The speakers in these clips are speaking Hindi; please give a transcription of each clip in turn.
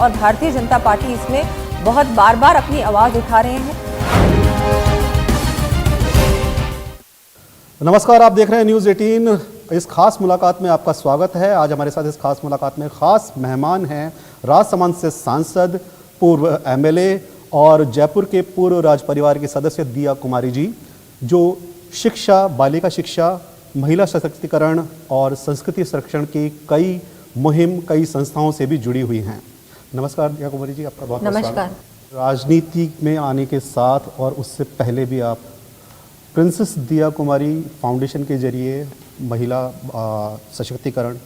और भारतीय जनता पार्टी इसमें बहुत बार बार अपनी आवाज़ उठा रहे हैं। नमस्कार, आप देख रहे हैं न्यूज़ 18। इस खास मुलाकात में आपका स्वागत है। आज हमारे साथ इस खास मुलाकात में खास मेहमान हैं राजसमंद से सांसद, पूर्व एमएलए और जयपुर के पूर्व राज परिवार के सदस्य दिया कुमारी जी, जो शिक्षा, बालिका शिक्षा, महिला सशक्तिकरण और संस्कृति संरक्षण की कई मुहिम, कई संस्थाओं से भी जुड़ी हुई हैं। नमस्कार दिया कुमारी जी, आपका बहुत नमस्कार। राजनीति में आने के साथ और उससे पहले भी आप प्रिंसेस दिया कुमारी फाउंडेशन के जरिए महिला सशक्तिकरण,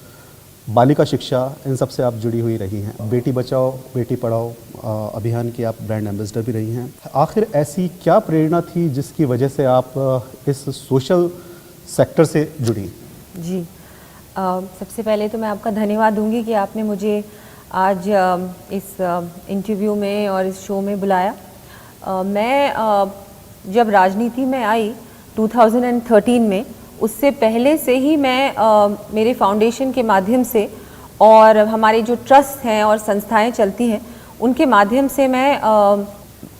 बालिका शिक्षा, इन सब से आप जुड़ी हुई रही हैं। बेटी बचाओ बेटी पढ़ाओ अभियान की आप ब्रांड एम्बेसडर भी रही हैं। आखिर ऐसी क्या प्रेरणा थी जिसकी वजह से आप इस सोशल सेक्टर से जुड़ी? जी, सबसे पहले तो मैं आपका धन्यवाद दूंगी कि आपने मुझे आज इस इंटरव्यू में और इस शो में बुलाया। मैं जब राजनीति में आई 2013 में, उससे पहले से ही मैं मेरे फाउंडेशन के माध्यम से और हमारे जो ट्रस्ट हैं और संस्थाएं चलती हैं उनके माध्यम से मैं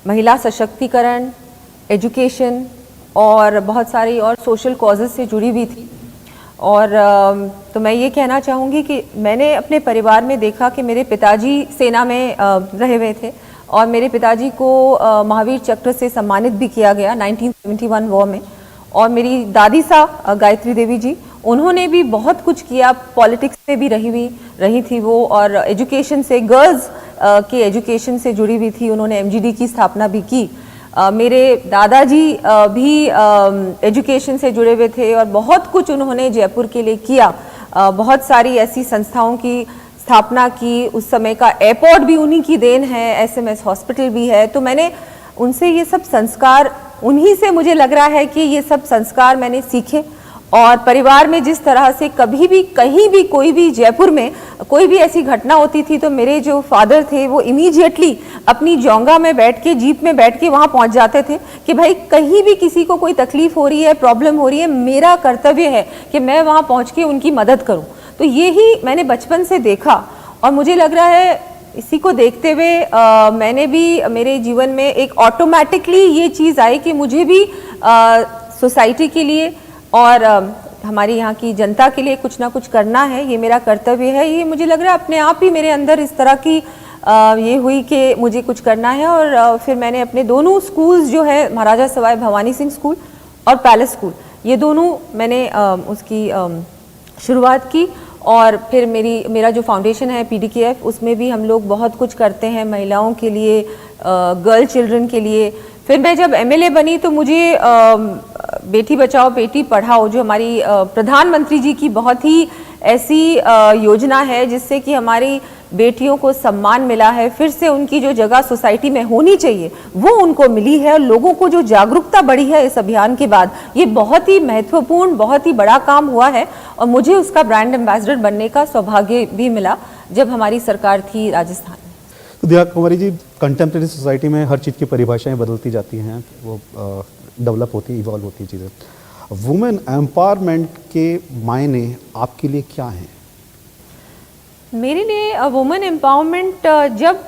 महिला सशक्तिकरण, एजुकेशन और बहुत सारी और सोशल कॉजेज़ से जुड़ी हुई थी। और तो मैं ये कहना चाहूँगी कि मैंने अपने परिवार में देखा कि मेरे पिताजी सेना में रहे हुए थे और मेरे पिताजी को महावीर चक्र से सम्मानित भी किया गया 1971 वॉर में। और मेरी दादी साहब गायत्री देवी जी, उन्होंने भी बहुत कुछ किया, पॉलिटिक्स में भी रही थी वो, और एजुकेशन से, गर्ल्स के एजुकेशन से जुड़ी हुई थी। उन्होंने एमजीडी की स्थापना भी की। मेरे दादाजी भी एजुकेशन से जुड़े हुए थे और बहुत कुछ उन्होंने जयपुर के लिए किया। बहुत सारी ऐसी संस्थाओं की स्थापना की। उस समय का एयरपोर्ट भी उन्हीं की देन है, एसएमएस हॉस्पिटल भी है। तो मैंने उनसे ये सब संस्कार, उन्हीं से मुझे लग रहा है कि ये सब संस्कार मैंने सीखे। और परिवार में जिस तरह से कभी भी कहीं भी कोई भी जयपुर में कोई भी ऐसी घटना होती थी तो मेरे जो फादर थे वो इमीडिएटली अपनी जोंगा में बैठ के, जीप में बैठ के वहाँ पहुँच जाते थे कि भाई कहीं भी किसी को कोई तकलीफ हो रही है, प्रॉब्लम हो रही है, मेरा कर्तव्य है कि मैं वहाँ पहुँच के उनकी मदद करूँ। तो ये ही मैंने बचपन से देखा और मुझे लग रहा है इसी को देखते हुए मैंने भी, मेरे जीवन में एक ऑटोमेटिकली ये चीज़ आई कि मुझे भी सोसाइटी के लिए और हमारी यहाँ की जनता के लिए कुछ ना कुछ करना है, ये मेरा कर्तव्य है। ये मुझे लग रहा है अपने आप ही मेरे अंदर इस तरह की ये हुई कि मुझे कुछ करना है। और फिर मैंने अपने दोनों स्कूल्स जो है, महाराजा सवाई भवानी सिंह स्कूल और पैलेस स्कूल, ये दोनों मैंने उसकी शुरुआत की। और फिर मेरा जो फाउंडेशन है पीडीकेएफ, उसमें भी हम लोग बहुत कुछ करते हैं महिलाओं के लिए, गर्ल चिल्ड्रन के लिए। फिर मैं जब एमएलए बनी तो मुझे बेटी बचाओ बेटी पढ़ाओ, जो हमारी प्रधानमंत्री जी की बहुत ही ऐसी योजना है जिससे कि हमारी बेटियों को सम्मान मिला है, फिर से उनकी जो जगह सोसाइटी में होनी चाहिए वो उनको मिली है। और लोगों को जो जागरूकता बढ़ी है इस अभियान के बाद, ये बहुत ही महत्वपूर्ण, बहुत ही बड़ा काम हुआ है। और मुझे उसका ब्रांड एम्बेसडर बनने का सौभाग्य भी मिला जब हमारी सरकार थी राजस्थान। तो दिया कुमारी जी, कंटेम्प्रेरी सोसाइटी में हर चीज़ की परिभाषाएं बदलती जाती हैं, वो डेवलप होती, इवॉल्व होती चीज़ें। वुमेन एम्पावरमेंट के मायने आपके लिए क्या हैं? मेरे लिए वुमेन एम्पावरमेंट जब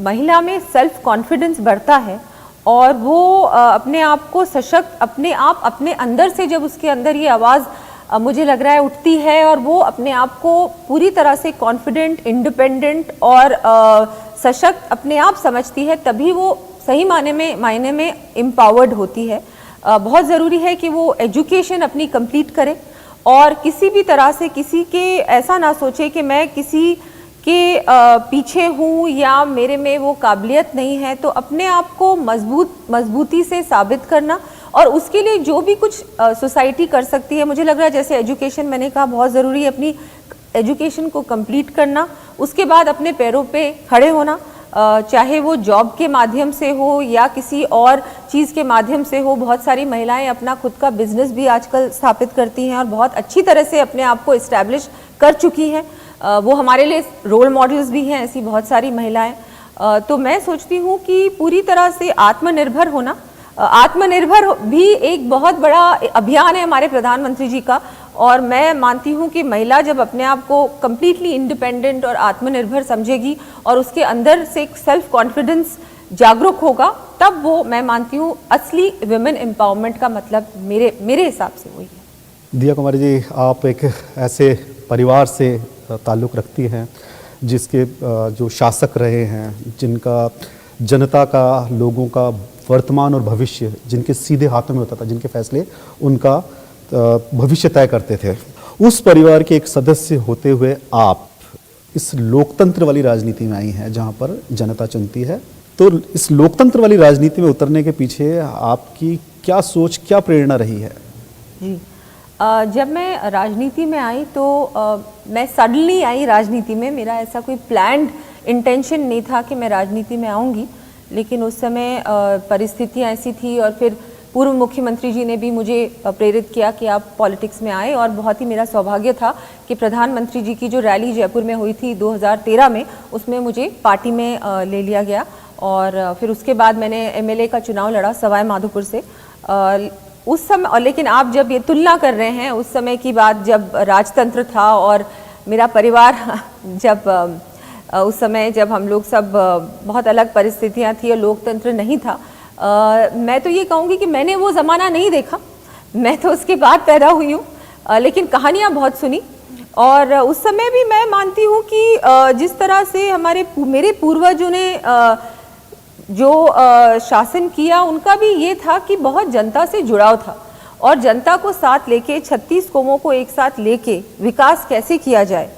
महिला में सेल्फ कॉन्फिडेंस बढ़ता है और वो अपने आप को सशक्त, अपने अंदर से जब उसके अंदर ये आवाज़ मुझे लग रहा है उठती है और वो अपने आप को पूरी तरह से कॉन्फिडेंट, इंडिपेंडेंट और सशक्त अपने आप समझती है, तभी वो सही मायने में एम्पावर्ड होती है। बहुत ज़रूरी है कि वो एजुकेशन अपनी कंप्लीट करे और किसी भी तरह से किसी के ऐसा ना सोचे कि मैं किसी के पीछे हूँ या मेरे में वो काबिलियत नहीं है। तो अपने आप को मजबूती से साबित करना और उसके लिए जो भी कुछ सोसाइटी कर सकती है, मुझे लग रहा है जैसे एजुकेशन मैंने कहा बहुत ज़रूरी है, अपनी एजुकेशन को कंप्लीट करना, उसके बाद अपने पैरों पे खड़े होना, चाहे वो जॉब के माध्यम से हो या किसी और चीज़ के माध्यम से हो। बहुत सारी महिलाएं अपना खुद का बिजनेस भी आजकल स्थापित करती हैं और बहुत अच्छी तरह से अपने आप को इस्टेब्लिश कर चुकी हैं। वो हमारे लिए रोल मॉडल्स भी हैं ऐसी बहुत सारी महिलाएं। तो मैं सोचती हूँ कि पूरी तरह से आत्मनिर्भर होना, आत्मनिर्भर भी एक बहुत बड़ा अभियान है हमारे प्रधानमंत्री जी का और मैं मानती हूँ कि महिला जब अपने आप को कम्प्लीटली इंडिपेंडेंट और आत्मनिर्भर समझेगी और उसके अंदर से एक सेल्फ कॉन्फिडेंस जागरूक होगा, तब वो मैं मानती हूँ असली विमेन एम्पावरमेंट का मतलब मेरे हिसाब से वही है। दिया कुमारी जी, आप एक ऐसे परिवार से ताल्लुक़ रखती हैं जिसके जो शासक रहे हैं, जिनका जनता का, लोगों का वर्तमान और भविष्य जिनके सीधे हाथों में होता था, जिनके फैसले उनका भविष्य तय करते थे, उस परिवार के एक सदस्य होते हुए आप इस लोकतंत्र वाली राजनीति में आई हैं जहां पर जनता चुनती है। तो इस लोकतंत्र वाली राजनीति में उतरने के पीछे आपकी क्या सोच, क्या प्रेरणा रही है? जी, जब मैं राजनीति में आई तो मैं सडनली आई राजनीति में। मेरा ऐसा कोई प्लान्ड इंटेंशन नहीं था कि मैं राजनीति में आऊँगी, लेकिन उस समय परिस्थितियाँ ऐसी थी और फिर पूर्व मुख्यमंत्री जी ने भी मुझे प्रेरित किया कि आप पॉलिटिक्स में आए। और बहुत ही मेरा सौभाग्य था कि प्रधानमंत्री जी की जो रैली जयपुर में हुई थी 2013 में, उसमें मुझे पार्टी में ले लिया गया। और फिर उसके बाद मैंने एमएलए का चुनाव लड़ा सवाई माधोपुर से। उस समय, लेकिन आप जब ये तुलना कर रहे हैं उस समय की बात जब राजतंत्र था और मेरा परिवार जब उस समय जब हम लोग सब बहुत अलग परिस्थितियां थी और लोकतंत्र नहीं था, मैं तो ये कहूँगी कि मैंने वो ज़माना नहीं देखा, मैं तो उसके बाद पैदा हुई हूँ, लेकिन कहानियाँ बहुत सुनी। और उस समय भी मैं मानती हूँ कि जिस तरह से मेरे पूर्वजों ने जो शासन किया, उनका भी ये था कि बहुत जनता से जुड़ाव था और जनता को साथ लेके 36 कौमों को एक साथ लेके विकास कैसे किया जाए,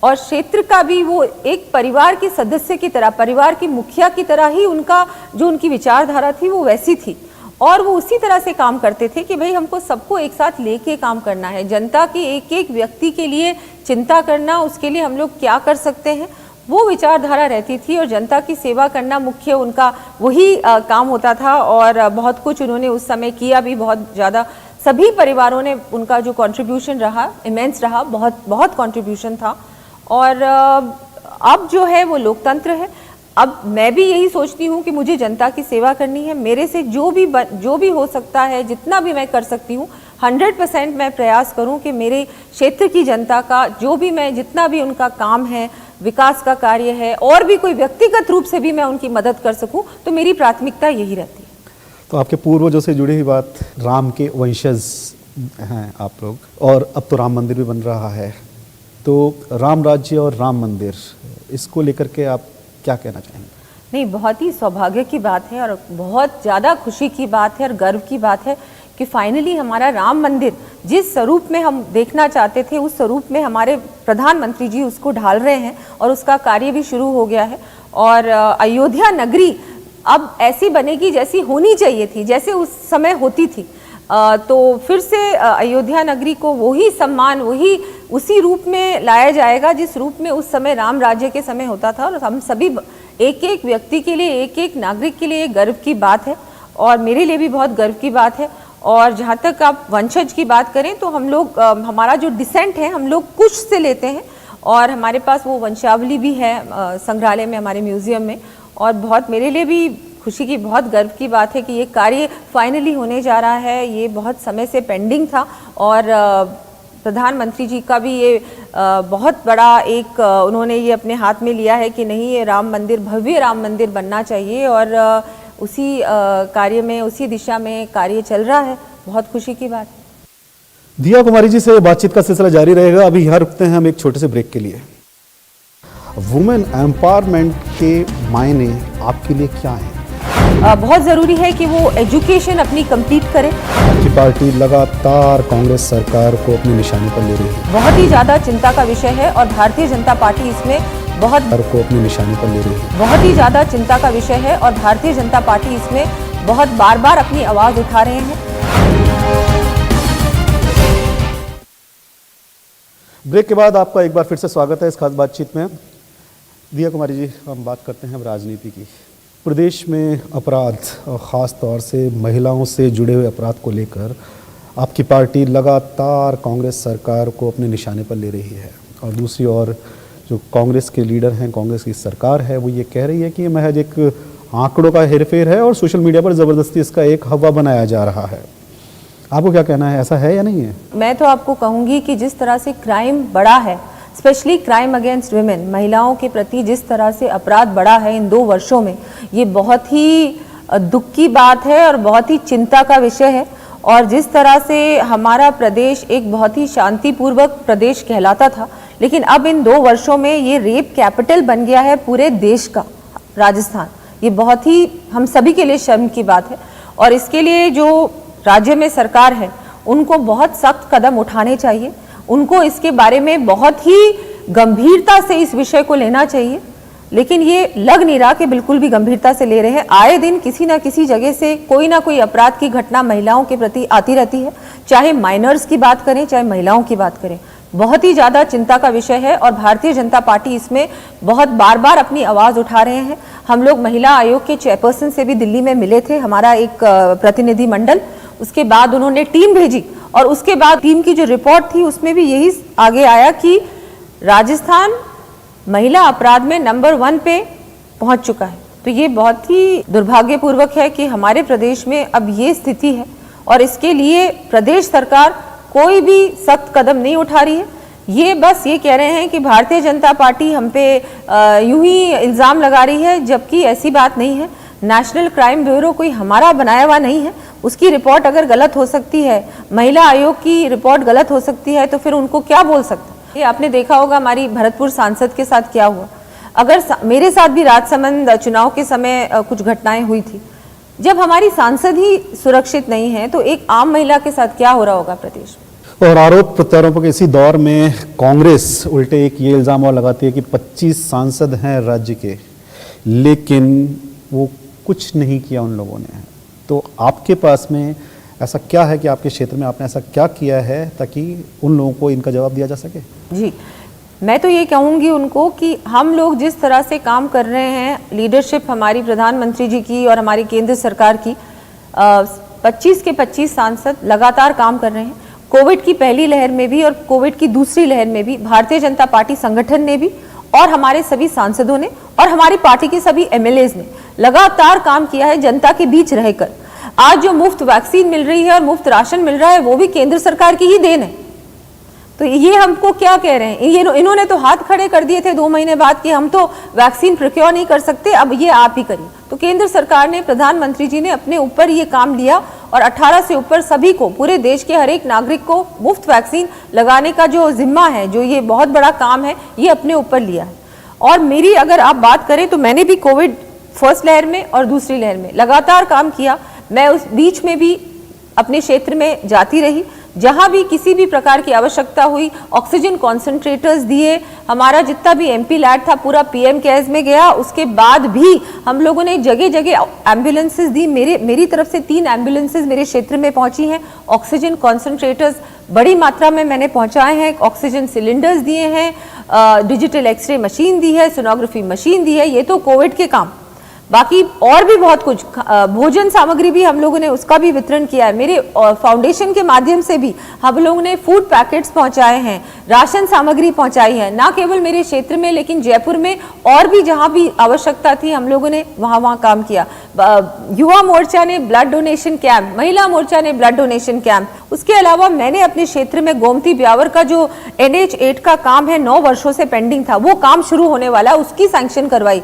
और क्षेत्र का भी वो एक परिवार के सदस्य की तरह, परिवार की मुखिया की तरह ही उनका जो उनकी विचारधारा थी वो वैसी थी। और वो उसी तरह से काम करते थे कि भाई हमको सबको एक साथ लेके काम करना है, जनता के एक एक व्यक्ति के लिए चिंता करना, उसके लिए हम लोग क्या कर सकते हैं, वो विचारधारा रहती थी। और जनता की सेवा करना मुख्य उनका वही काम होता था। और बहुत कुछ उन्होंने उस समय किया भी, बहुत ज़्यादा सभी परिवारों ने उनका जो कंट्रीब्यूशन रहा इमेंस रहा, बहुत बहुत कंट्रीब्यूशन था। और अब जो है वो लोकतंत्र है। अब मैं भी यही सोचती हूँ कि मुझे जनता की सेवा करनी है, मेरे से जो भी हो सकता है, जितना भी मैं कर सकती हूँ 100% मैं प्रयास करूँ कि मेरे क्षेत्र की जनता का जो भी मैं जितना भी उनका काम है, विकास का कार्य है, और भी कोई व्यक्तिगत रूप से भी मैं उनकी मदद कर सकूँ, तो मेरी प्राथमिकता यही रहती है। तो आपके पूर्वजों से जुड़ी हुई बात, राम के वंशज हैं आप लोग, और अब तो राम मंदिर भी बन रहा है, तो राम राज्य और राम मंदिर, इसको लेकर के आप क्या कहना चाहेंगे? नहीं, बहुत ही सौभाग्य की बात है और बहुत ज़्यादा खुशी की बात है और गर्व की बात है कि फाइनली हमारा राम मंदिर जिस स्वरूप में हम देखना चाहते थे, उस स्वरूप में हमारे प्रधानमंत्री जी उसको ढाल रहे हैं और उसका कार्य भी शुरू हो गया है। और अयोध्या नगरी अब ऐसी बनेगी जैसी होनी चाहिए थी, जैसे उस समय होती थी। तो फिर से अयोध्या नगरी को वही सम्मान, वही उसी रूप में लाया जाएगा जिस रूप में उस समय राम राज्य के समय होता था। और हम सभी एक एक व्यक्ति के लिए, एक एक नागरिक के लिए गर्व की बात है और मेरे लिए भी बहुत गर्व की बात है। और जहाँ तक आप वंशज की बात करें तो हम लोग, हमारा जो डिसेंट है हम लोग कुश से लेते हैं और हमारे पास वो वंशावली भी है संग्रहालय में, हमारे म्यूजियम में। और बहुत मेरे लिए भी खुशी की, बहुत गर्व की बात है कि ये कार्य फाइनली होने जा रहा है। ये बहुत समय से पेंडिंग था और प्रधानमंत्री जी का भी ये बहुत बड़ा एक उन्होंने ये अपने हाथ में लिया है कि नहीं, ये राम मंदिर, भव्य राम मंदिर बनना चाहिए और उसी कार्य में, उसी दिशा में कार्य चल रहा है। बहुत खुशी की बात। दिया कुमारी जी से बातचीत का सिलसिला जारी रहेगा। अभी यहाँ रुकते हैं हम एक छोटे से ब्रेक के लिए। वुमेन एम्पावरमेंट के मायने आपके लिए क्या है? बहुत ज़रूरी है कि वो एजुकेशन अपनी कंप्लीट करे। आपकी पार्टी लगातार कांग्रेस सरकार को अपनी निशाने पर ले रही है, बहुत ही ज़्यादा चिंता का विषय है और भारतीय जनता पार्टी इसमें बहुत अपनी निशाने पर ले रही है, बहुत ही ज़्यादा चिंता का विषय है और भारतीय जनता पार्टी इसमें बहुत बार बार अपनी आवाज़ उठा रहे हैं। ब्रेक के बाद आपका एक बार फिर से स्वागत है इस खास बातचीत में। दिया कुमारी जी, हम बात करते हैं अब राजनीति की। प्रदेश में अपराध और ख़ास तौर से महिलाओं से जुड़े हुए अपराध को लेकर आपकी पार्टी लगातार कांग्रेस सरकार को अपने निशाने पर ले रही है और दूसरी ओर जो कांग्रेस के लीडर हैं, कांग्रेस की सरकार है, वो ये कह रही है कि ये महज एक आंकड़ों का हेरफेर है और सोशल मीडिया पर ज़बरदस्ती इसका एक हवा बनाया जा रहा है। आपको क्या कहना है, ऐसा है या नहीं है? मैं तो आपको कहूँगी कि जिस तरह से क्राइम बढ़ा है, स्पेशली क्राइम अगेंस्ट वुमेन, महिलाओं के प्रति जिस तरह से अपराध बढ़ा है इन 2 वर्षों में, ये बहुत ही दुख की बात है और बहुत ही चिंता का विषय है। और जिस तरह से हमारा प्रदेश एक बहुत ही शांतिपूर्वक प्रदेश कहलाता था, लेकिन अब इन 2 वर्षों में ये रेप कैपिटल बन गया है पूरे देश का, राजस्थान। ये बहुत ही हम सभी के लिए शर्म की बात है और इसके लिए जो राज्य में सरकार है उनको बहुत सख्त कदम उठाने चाहिए। उनको इसके बारे में बहुत ही गंभीरता से इस विषय को लेना चाहिए, लेकिन ये लग नहीं रहा कि बिल्कुल भी गंभीरता से ले रहे हैं। आए दिन किसी ना किसी जगह से कोई ना कोई अपराध की घटना महिलाओं के प्रति आती रहती है, चाहे माइनर्स की बात करें चाहे महिलाओं की बात करें। बहुत ही ज़्यादा चिंता का विषय है और भारतीय जनता पार्टी इसमें बहुत बार बार अपनी आवाज़ उठा रहे हैं। हम लोग महिला आयोग के चेयरपर्सन से भी दिल्ली में मिले थे, हमारा एक प्रतिनिधि मंडल। उसके बाद उन्होंने टीम भेजी और उसके बाद टीम की जो रिपोर्ट थी उसमें भी यही आगे आया कि राजस्थान महिला अपराध में नंबर 1 पे पहुंच चुका है। तो ये बहुत ही दुर्भाग्यपूर्वक है कि हमारे प्रदेश में अब ये स्थिति है और इसके लिए प्रदेश सरकार कोई भी सख्त कदम नहीं उठा रही है। ये बस ये कह रहे हैं कि भारतीय जनता पार्टी हम पे यूं ही इल्ज़ाम लगा रही है, जबकि ऐसी बात नहीं है। नेशनल क्राइम ब्यूरो कोई हमारा बनाया हुआ नहीं है, उसकी रिपोर्ट अगर गलत हो सकती है, महिला आयोग की रिपोर्ट गलत हो सकती है, तो फिर उनको क्या बोल सकते हैं। ये आपने देखा होगा हमारी भरतपुर सांसद के साथ क्या हुआ। अगर मेरे साथ भी राजसमंद चुनाव के समय कुछ घटनाएं हुई थी। जब हमारी सांसद ही सुरक्षित नहीं है तो एक आम महिला के साथ क्या हो रहा होगा प्रदेश में। और आरोप प्रत्यारोपों के इसी दौर में कांग्रेस उल्टे एक ये इल्ज़ाम और लगाती है कि 25 सांसद हैं राज्य के, लेकिन वो कुछ नहीं किया उन लोगों ने। तो आपके पास में ऐसा क्या है कि आपके क्षेत्र में आपने ऐसा क्या किया है ताकि उन लोगों को इनका जवाब दिया जा सके? जी, मैं तो ये कहूँगी उनको कि हम लोग जिस तरह से काम कर रहे हैं, लीडरशिप हमारी प्रधानमंत्री जी की और हमारी केंद्र सरकार की, 25 के 25 सांसद लगातार काम कर रहे हैं। कोविड की पहली लहर में भी और कोविड की दूसरी लहर में भी भारतीय जनता पार्टी संगठन ने भी और हमारे सभी सांसदों ने और हमारी पार्टी के सभी एमएलएज ने लगातार काम किया है जनता के बीच रहकर। आज जो मुफ्त वैक्सीन मिल रही है और मुफ्त राशन मिल रहा है वो भी केंद्र सरकार की ही देन है। तो ये हमको क्या कह रहे हैं, इन्होंने तो हाथ खड़े कर दिए थे 2 महीने बाद कि हम तो वैक्सीन प्रोक्योर नहीं कर सकते, अब ये आप ही करिए। तो केंद्र सरकार ने, प्रधानमंत्री जी ने अपने ऊपर ये काम लिया और 18 से ऊपर सभी को, पूरे देश के हर एक नागरिक को मुफ्त वैक्सीन लगाने का जो जिम्मा है, जो ये बहुत बड़ा काम है, ये अपने ऊपर लिया है। और मेरी अगर आप बात करें तो मैंने भी कोविड फर्स्ट लहर में और दूसरी लहर में लगातार काम किया। मैं उस बीच में भी अपने क्षेत्र में जाती रही, जहां भी किसी भी प्रकार की आवश्यकता हुई, ऑक्सीजन कॉन्सेंट्रेटर्स दिए। हमारा जितना भी एमपी लैब था पूरा पीएम केयर्स में गया। उसके बाद भी हम लोगों ने जगह जगह एम्बुलेंसेस दी। मेरी तरफ से 3 एम्बुलेंसेस मेरे क्षेत्र में पहुंची हैं। ऑक्सीजन कॉन्सेंट्रेटर्स बड़ी मात्रा में मैंने पहुंचाए हैं, ऑक्सीजन सिलेंडर्स दिए हैं, डिजिटल एक्सरे मशीन दी है, सोनोग्राफी मशीन दी है। ये तो कोविड के काम, बाकी और भी बहुत कुछ, भोजन सामग्री भी हम लोगों ने उसका भी वितरण किया है। मेरे फाउंडेशन के माध्यम से भी हम लोगों ने फूड पैकेट्स पहुंचाए हैं, राशन सामग्री पहुंचाई है, ना केवल मेरे क्षेत्र में लेकिन जयपुर में और भी जहां भी आवश्यकता थी हम लोगों ने वहां काम किया। युवा मोर्चा ने ब्लड डोनेशन कैंप, महिला मोर्चा ने ब्लड डोनेशन कैंप। उसके अलावा मैंने अपने क्षेत्र में गोमती ब्यावर का जो NH8 का काम है 9 वर्षों से पेंडिंग था, वो काम शुरू होने वाला, उसकी सैंक्शन करवाई।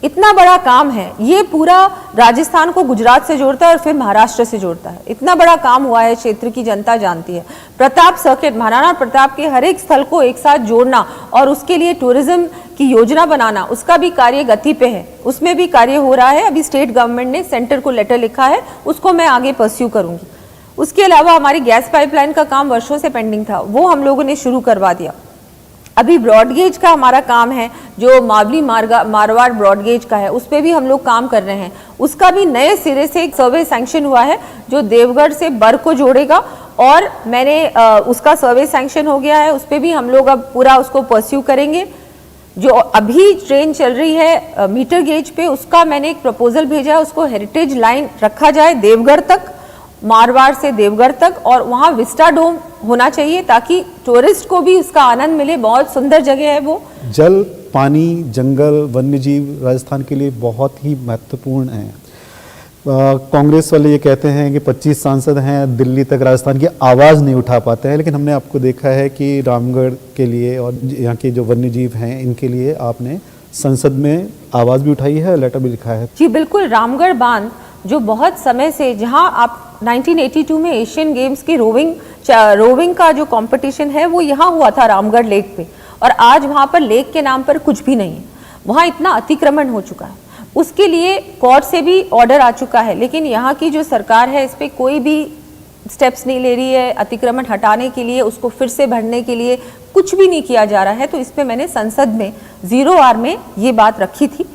इतना बड़ा काम है, ये पूरा राजस्थान को गुजरात से जोड़ता है और फिर महाराष्ट्र से जोड़ता है। इतना बड़ा काम हुआ है, क्षेत्र की जनता जानती है। प्रताप सर्किट, महाराणा प्रताप के हर एक स्थल को एक साथ जोड़ना और उसके लिए टूरिज्म की योजना बनाना, उसका भी कार्य गति पे है, उसमें भी कार्य हो रहा है। अभी स्टेट गवर्नमेंट ने सेंटर को लेटर लिखा है, उसको मैं आगे परस्यू करूंगी। उसके अलावा हमारी गैस पाइपलाइन का काम वर्षों से पेंडिंग था, वो हम लोगों ने शुरू करवा दिया। अभी ब्रॉडगेज का हमारा काम है, जो मावली मारवाड़ ब्रॉडगेज का है, उस पर भी हम लोग काम कर रहे हैं। उसका भी नए सिरे से एक सर्वे सैंक्शन हुआ है जो देवगढ़ से बर को जोड़ेगा और मैंने उसका सर्वे सैंक्शन हो गया है। उस पर भी हम लोग अब पूरा उसको परस्यू करेंगे। जो अभी ट्रेन चल रही है मीटर गेज पे, उसका मैंने एक प्रपोजल भेजा है, उसको हेरिटेज लाइन रखा जाए देवगढ़ तक, मारवाड़ से देवगढ़ तक, और वहाँ विस्टा डोम होना चाहिए ताकि टूरिस्ट को भी उसका आनंद मिले। बहुत सुंदर जगह है वो। जल, पानी, जंगल, वन्य जीव राजस्थान के लिए बहुत ही महत्वपूर्ण है। कांग्रेस वाले ये कहते हैं कि 25 सांसद हैं, दिल्ली तक राजस्थान की आवाज़ नहीं उठा पाते हैं, लेकिन हमने आपको देखा है कि रामगढ़ के लिए और यहाँ के जो वन्य जीव हैं इनके लिए आपने संसद में आवाज़ भी उठाई है, लेटर भी लिखा है। जी बिल्कुल, रामगढ़ बांध जो बहुत समय से, जहां आप 1982 में एशियन गेम्स की रोविंग का जो कंपटीशन है वो यहाँ हुआ था रामगढ़ लेक पे, और आज वहाँ पर लेक के नाम पर कुछ भी नहीं है, वहाँ इतना अतिक्रमण हो चुका है। उसके लिए कोर्ट से भी ऑर्डर आ चुका है, लेकिन यहाँ की जो सरकार है इस पर कोई भी स्टेप्स नहीं ले रही है। अतिक्रमण हटाने के लिए, उसको फिर से भरने के लिए कुछ भी नहीं किया जा रहा है। तो इस पे मैंने संसद में 0R में ये बात रखी थी,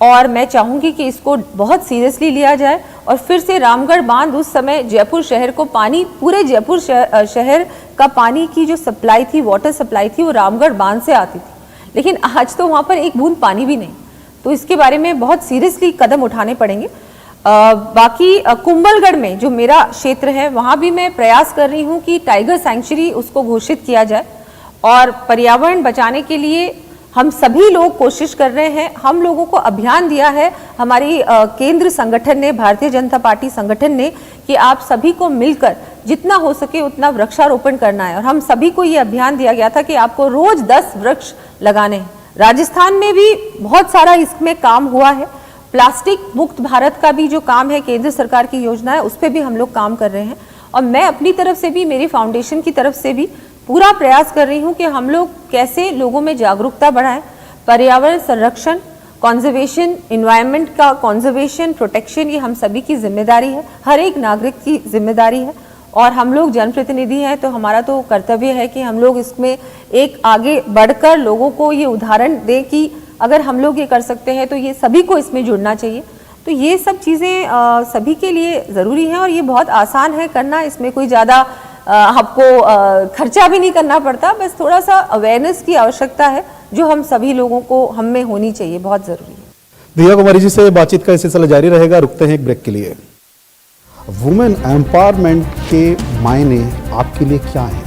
और मैं चाहूँगी कि इसको बहुत सीरियसली लिया जाए, और फिर से रामगढ़ बांध, उस समय जयपुर शहर को पानी, पूरे जयपुर शहर का पानी की जो सप्लाई थी, वाटर सप्लाई थी, वो रामगढ़ बांध से आती थी, लेकिन आज तो वहाँ पर एक बूंद पानी भी नहीं। तो इसके बारे में बहुत सीरियसली कदम उठाने पड़ेंगे। बाकी कुंभलगढ़ में जो मेरा क्षेत्र है, वहाँ भी मैं प्रयास कर रही हूँ कि टाइगर सैंक्चुरी उसको घोषित किया जाए, और पर्यावरण बचाने के लिए हम सभी लोग कोशिश कर रहे हैं। हम लोगों को अभियान दिया है हमारी केंद्र संगठन ने, भारतीय जनता पार्टी संगठन ने, कि आप सभी को मिलकर जितना हो सके उतना वृक्षारोपण करना है, और हम सभी को ये अभियान दिया गया था कि आपको रोज 10 वृक्ष लगाने हैं। राजस्थान में भी बहुत सारा इसमें काम हुआ है। प्लास्टिक मुक्त भारत का भी जो काम है, केंद्र सरकार की योजना है, उस पर भी हम लोग काम कर रहे हैं, और मैं अपनी तरफ से भी, मेरी फाउंडेशन की तरफ से भी पूरा प्रयास कर रही हूँ कि हम लोग कैसे लोगों में जागरूकता बढ़ाएं। पर्यावरण संरक्षण, कॉन्जर्वेशन, एनवायरनमेंट का कॉन्जर्वेशन, प्रोटेक्शन, ये हम सभी की जिम्मेदारी है, हर एक नागरिक की जिम्मेदारी है, और हम लोग जनप्रतिनिधि हैं तो हमारा तो कर्तव्य है कि हम लोग इसमें एक आगे बढ़कर लोगों को ये उदाहरण दें कि अगर हम लोग ये कर सकते हैं तो ये सभी को इसमें जुड़ना चाहिए। तो ये सब चीज़ें सभी के लिए ज़रूरी हैं, और ये बहुत आसान है करना, इसमें कोई ज़्यादा आपको खर्चा भी नहीं करना पड़ता, बस थोड़ा सा अवेयरनेस की आवश्यकता है जो हम सभी लोगों को, हम में होनी चाहिए, बहुत ज़रूरी है। दिया कुमारी जी से बातचीत का सिलसिला जारी रहेगा, रुकते हैं एक ब्रेक के लिए। वुमेन एम्पावरमेंट के मायने आपके लिए क्या हैं?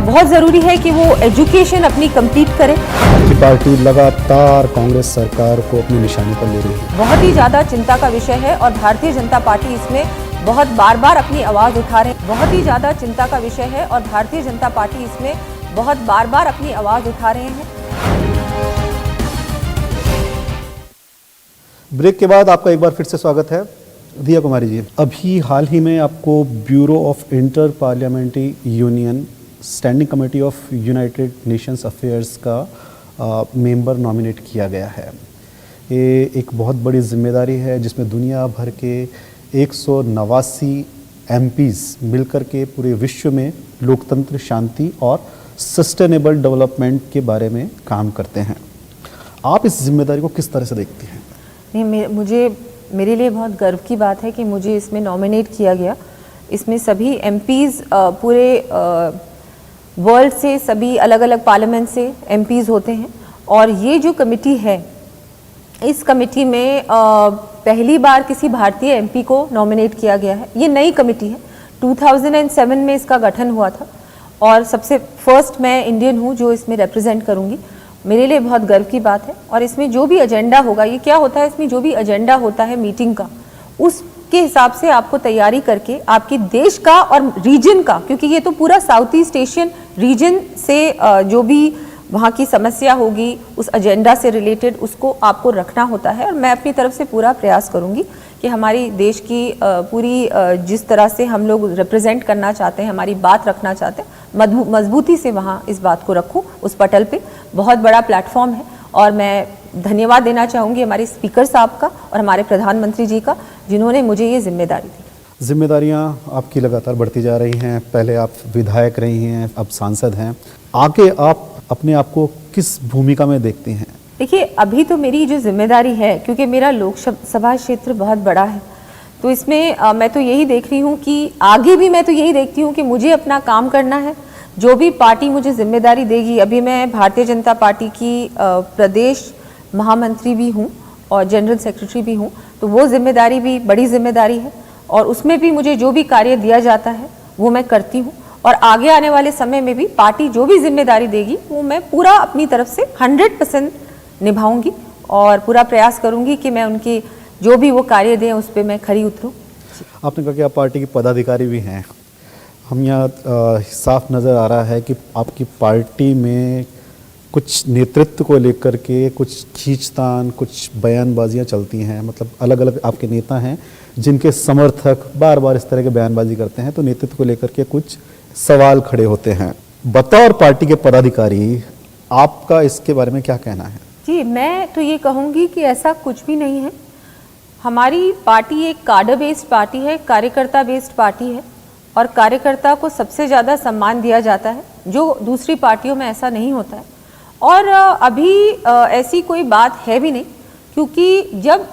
बहुत ज़रूरी है कि वो एजुकेशन अपनी कंप्लीट करें। आपकी पार्टी लगातार कांग्रेस सरकार को अपनी निशाने पर ले रही है, बहुत ही ज़्यादा चिंता का विषय है, और भारतीय जनता पार्टी इसमें बहुत बार अपनी आवाज़ उठा रहे हैं। बहुत ही ज़्यादा चिंता का विषय है, और भारतीय जनता पार्टी इसमें बहुत बार अपनी आवाज़ उठा रहे हैं। ब्रेक के बाद आपका एक बार फिर से स्वागत है। दिया कुमारी जी, अभी हाल ही में आपको bureau of inter parliamentary union standing committee of United Nations affairs का मेंबर नॉमिनेट किया गया है। ये एक बहुत बड़ी जिम्मेदारी है जिसमें दुनिया भर के 189 एमपीज़ मिलकर के पूरे विश्व में लोकतंत्र, शांति और सस्टेनेबल डेवलपमेंट के बारे में काम करते हैं। आप इस जिम्मेदारी को किस तरह से देखती हैं? नहीं, मेरे लिए बहुत गर्व की बात है कि मुझे इसमें नॉमिनेट किया गया। इसमें सभी एमपीज़ पूरे वर्ल्ड से, सभी अलग अलग पार्लियामेंट से एमपीज़ होते हैं, और ये जो कमेटी है, इस कमेटी में पहली बार किसी भारतीय एमपी को नॉमिनेट किया गया है। ये नई कमेटी है, 2007 में इसका गठन हुआ था, और सबसे फर्स्ट मैं इंडियन हूँ जो इसमें रिप्रेजेंट करूँगी। मेरे लिए बहुत गर्व की बात है, और इसमें जो भी एजेंडा होगा, ये क्या होता है, इसमें जो भी एजेंडा होता है मीटिंग का, उसके हिसाब से आपको तैयारी करके आपके देश का और रीजन का, क्योंकि ये तो पूरा साउथ ईस्ट एशियन रीजन से जो भी वहाँ की समस्या होगी, उस एजेंडा से रिलेटेड उसको आपको रखना होता है। और मैं अपनी तरफ से पूरा प्रयास करूँगी कि हमारी देश की पूरी जिस तरह से हम लोग रिप्रेजेंट करना चाहते हैं, हमारी बात रखना चाहते हैं, मजबूती से वहाँ इस बात को रखूँ। उस पटल पे बहुत बड़ा प्लेटफॉर्म है, और मैं धन्यवाद देना चाहूँगी हमारे स्पीकर साहब का और हमारे प्रधानमंत्री जी का, जिन्होंने मुझे ये जिम्मेदारी दी। जिम्मेदारियां आपकी लगातार बढ़ती जा रही हैं। पहले आप विधायक रही हैं, अब सांसद हैं। आगे आप अपने आप को किस भूमिका में देखती हैं? देखिए, अभी तो मेरी जो जिम्मेदारी है, क्योंकि मेरा लोकसभा क्षेत्र बहुत बड़ा है, तो इसमें मैं तो यही देख रही हूँ कि आगे भी मैं तो यही देखती हूँ कि मुझे अपना काम करना है। जो भी पार्टी मुझे जिम्मेदारी देगी, अभी मैं भारतीय जनता पार्टी की प्रदेश महामंत्री भी हूँ और जनरल सेक्रेटरी भी हूँ, तो वो जिम्मेदारी भी बड़ी जिम्मेदारी है, और उसमें भी मुझे जो भी कार्य दिया जाता है वो मैं करती हूँ। और आगे आने वाले समय में भी पार्टी जो भी जिम्मेदारी देगी वो मैं पूरा अपनी तरफ से 100% निभाऊंगी, और पूरा प्रयास करूंगी कि मैं उनकी जो भी वो कार्य दें उस पर मैं खरी उतरूँ। आपने कहा कि आप पार्टी के पदाधिकारी भी हैं। हम यहाँ साफ नज़र आ रहा है कि आपकी पार्टी में कुछ नेतृत्व को लेकर के कुछ खींचतान, कुछ बयानबाजियाँ चलती हैं। मतलब अलग अलग आपके नेता हैं जिनके समर्थक बार बार इस तरह के बयानबाजी करते हैं, तो नेतृत्व को लेकर के कुछ सवाल खड़े होते हैं। बतौर पार्टी के पदाधिकारी आपका इसके बारे में क्या कहना है? जी, मैं तो ये कहूँगी कि ऐसा कुछ भी नहीं है। हमारी पार्टी एक कार्डर बेस्ड पार्टी है, कार्यकर्ता बेस्ड पार्टी है, और कार्यकर्ता को सबसे ज़्यादा सम्मान दिया जाता है, जो दूसरी पार्टियों में ऐसा नहीं होता है। और अभी ऐसी कोई बात है भी नहीं, क्योंकि जब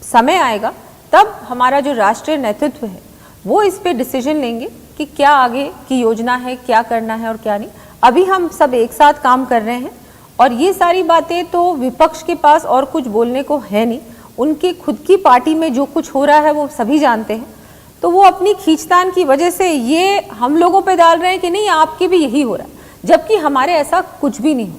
समय आएगा तब हमारा जो राष्ट्रीय नेतृत्व है वो इस पे डिसीजन लेंगे कि क्या आगे की योजना है, क्या करना है और क्या नहीं। अभी हम सब एक साथ काम कर रहे हैं, और ये सारी बातें तो विपक्ष के पास और कुछ बोलने को है नहीं। उनके खुद की पार्टी में जो कुछ हो रहा है वो सभी जानते हैं, तो वो अपनी खींचतान की वजह से ये हम लोगों पे डाल रहे हैं कि नहीं आपके भी यही हो रहा है, जबकि हमारे ऐसा कुछ भी नहीं हो।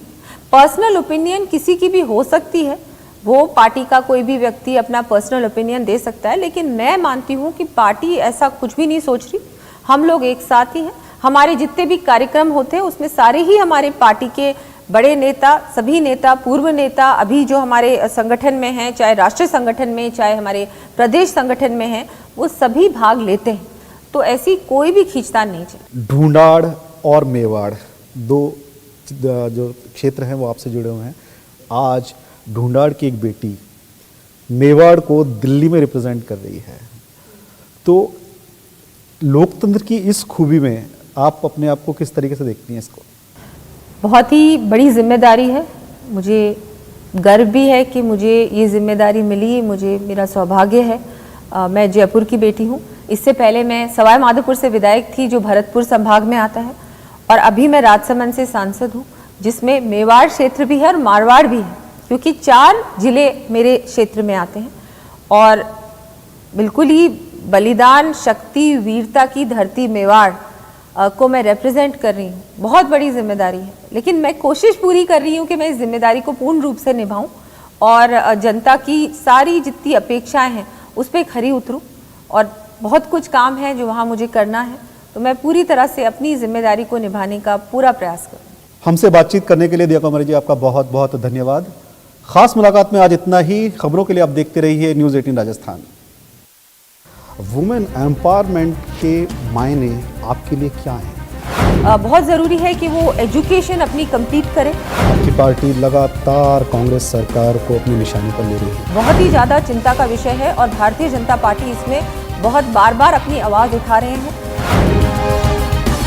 पर्सनल ओपिनियन किसी की भी हो सकती है, वो पार्टी का कोई भी व्यक्ति अपना पर्सनल ओपिनियन दे सकता है, लेकिन मैं मानती हूँ कि पार्टी ऐसा कुछ भी नहीं सोच रही। हम लोग एक साथ ही हैं। हमारे जितने भी कार्यक्रम होते हैं उसमें सारे ही हमारे पार्टी के बड़े नेता, सभी नेता, पूर्व नेता, अभी जो हमारे संगठन में हैं, चाहे राष्ट्रीय संगठन में, चाहे हमारे प्रदेश संगठन में हैं, वो सभी भाग लेते हैं। तो ऐसी कोई भी खींचतान नहीं चली। ढूंढाड़ और मेवाड़ दो जो क्षेत्र हैं वो आपसे जुड़े हुए हैं। आज ढूंढाड़ की एक बेटी मेवाड़ को दिल्ली में रिप्रेजेंट कर रही है, तो लोकतंत्र की इस खूबी में आप अपने आप को किस तरीके से देखती हैं इसको? बहुत ही बड़ी जिम्मेदारी है। मुझे गर्व भी है कि मुझे ये जिम्मेदारी मिली, मुझे मेरा सौभाग्य है। मैं जयपुर की बेटी हूँ। इससे पहले मैं सवाई माधोपुर से विधायक थी, जो भरतपुर संभाग में आता है, और अभी मैं राजसमंद से सांसद हूँ, जिसमें मेवाड़ क्षेत्र भी है और मारवाड़ भी है, क्योंकि 4 जिले मेरे क्षेत्र में आते हैं। और बिल्कुल ही बलिदान, शक्ति, वीरता की धरती मेवाड़ को मैं रिप्रेजेंट कर रही हूँ। बहुत बड़ी जिम्मेदारी है, लेकिन मैं कोशिश पूरी कर रही हूँ कि मैं इस जिम्मेदारी को पूर्ण रूप से निभाऊं और जनता की सारी जितनी अपेक्षाएं हैं उस पर खरी उतरूं। और बहुत कुछ काम है जो वहाँ मुझे करना है, तो मैं पूरी तरह से अपनी जिम्मेदारी को निभाने का पूरा प्रयास करूँ। हमसे बातचीत करने के लिए दिया कुमारी जी, आपका बहुत बहुत धन्यवाद। खास मुलाकात में आज इतना ही। खबरों के लिए आप देखते रहिए न्यूज़ 18 राजस्थान। वुमेन एम्पावरमेंट के मायने आपके लिए क्या हैं? बहुत ज़रूरी है कि वो एजुकेशन अपनी कंप्लीट करें। आपकी पार्टी लगातार कांग्रेस सरकार को अपनी निशाने पर ले रही है। बहुत ही ज़्यादा चिंता का विषय है, और भारतीय जनता पार्टी इसमें बहुत बार बार अपनी आवाज़ उठा रहे हैं।